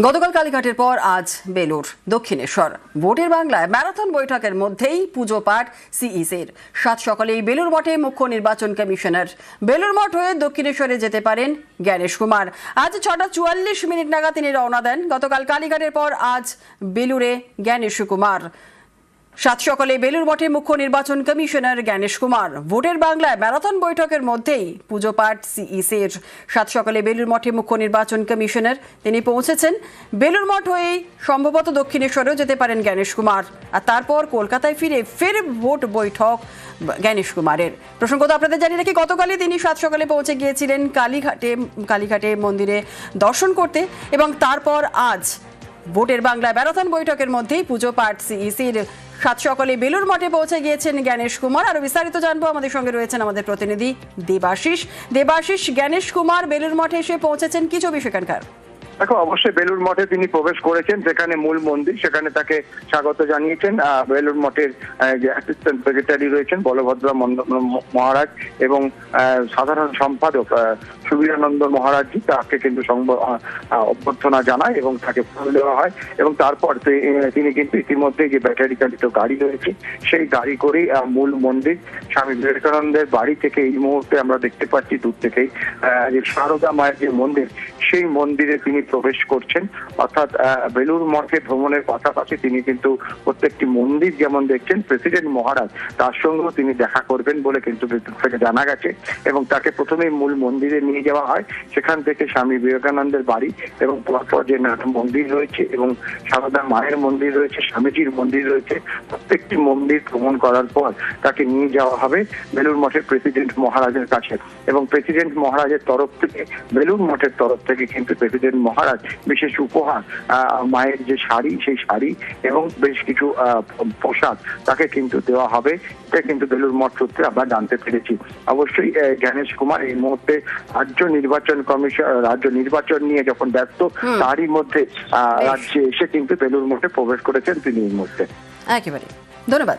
গতকাল কালীঘাটের পর আজ বেলুর দক্ষিণেশ্বর ভোটের বাংলায় ম্যারাথন বৈঠকের মধ্যেই পুজো পাঠ সিইসির। সাত সকালেই বেলুর মঠে মুখ্য নির্বাচন কমিশনার। বেলুর মঠ হয়ে দক্ষিণেশ্বরে যেতে পারেন জ্ঞানেশ কুমার। আজ 6:44 নাগাদ তিনি রওনা দেন। গতকাল কালীঘাটের পর আজ বেলুরে জ্ঞানেশ কুমার। সাত সকালে বেলুর মঠে মুখ্য নির্বাচন কমিশনার জ্ঞানেশ কুমার। ভোটের বাংলায় ম্যারাথন বৈঠকের মধ্যেই পুজো পাঠ সিইসির। সাত সকালে বেলুর মঠে মুখ্য নির্বাচন কমিশনার তিনি পৌঁছেছেন। বেলুর মঠ হয়েই সম্ভবত দক্ষিণেশ্বরেও যেতে পারেন জ্ঞানেশ কুমার। আর তারপর কলকাতায় ফের ভোট বৈঠক জ্ঞানেশ কুমারের। প্রসঙ্গত আপনাদের জানিয়ে রাখি, গতকালই তিনি সাত সকালে পৌঁছে গিয়েছিলেন কালীঘাটে মন্দিরে দর্শন করতে, এবং তারপর আজ ভোটের বাংলায় ম্যারাথন বৈঠকের মধ্যেই পুজো পাঠ সিইসির। সাত সকালে বেলুর মঠে পৌঁছে গিয়েছেন জ্ঞানেশ কুমার। আরো বিস্তারিত জানবো, আমাদের সঙ্গে রয়েছেন আমাদের প্রতিনিধি দেবাশিস। জ্ঞানেশ কুমার বেলুর মঠে এসে পৌঁছেছেন, কি ছবি সেখানকার? দেখো, অবশ্যই বেলুর মঠে তিনি প্রবেশ করেছেন, যেখানে মূল মন্দির, সেখানে তাকে স্বাগত জানিয়েছেন বেলুর মঠের যে অ্যাসিস্ট্যান্ট সেক্রেটারি রয়েছেন বলভদ্র মহারাজ এবং সাধারণ সম্পাদক সুবীরানন্দ মহারাজজি তাকে কিন্তু অভ্যর্থনা জানায় এবং তাকে ফুল দেওয়া হয়। এবং তারপর তিনি কিন্তু ইতিমধ্যে যে ব্যাটারি চালিত গাড়ি রয়েছে সেই গাড়ি করেই মূল মন্দির স্বামী বিবেকানন্দের বাড়ি থেকে এই মুহূর্তে আমরা দেখতে পাচ্ছি দূর থেকেই যে সারদা মায়ের যে মন্দির, সেই মন্দিরে তিনি প্রবেশ করছেন। অর্থাৎ বেলুর মঠে ভ্রমণের পাশাপাশি তিনি কিন্তু প্রত্যেকটি মন্দির যেমন দেখছেন, প্রেসিডেন্ট মহারাজ তার সঙ্গেও তিনি দেখা করবেন বলে কিন্তু থেকে জানা গেছে। এবং তাকে প্রথমেই মূল মন্দিরে নিয়ে যাওয়া হয়, সেখান থেকে স্বামী বিবেকানন্দের বাড়ি এবং পরপর যে মন্দির রয়েছে এবং সারদা মায়ের মন্দির রয়েছে, স্বামীজির মন্দির রয়েছে, প্রত্যেকটি মন্দির ভ্রমণ করার পর তাকে নিয়ে যাওয়া হবে বেলুর মঠের প্রেসিডেন্ট মহারাজের কাছে। এবং প্রেসিডেন্ট মহারাজের তরফ থেকে, বেলুর মঠের তরফ থেকে কিন্তু প্রেসিডেন্ট মহারাজ বিশেষ উপহার, মায়ের যে শাড়ি, সেই শাড়ি এবং বেশ কিছু পোশাক তাকে কিন্তু দেওয়া হবে। এটা কিন্তু বেলুর মঠ সূত্রে আমরা জানতে পেরেছি। অবশ্যই জ্ঞানেশ কুমার এই মুহূর্তে রাজ্য নির্বাচন নিয়ে যখন ব্যস্ত, তারই মধ্যে রাজ্যে এসে কিন্তু বেলুর মঠে প্রবেশ করেছেন তিনি এই মুহূর্তে। একেবারে ধন্যবাদ।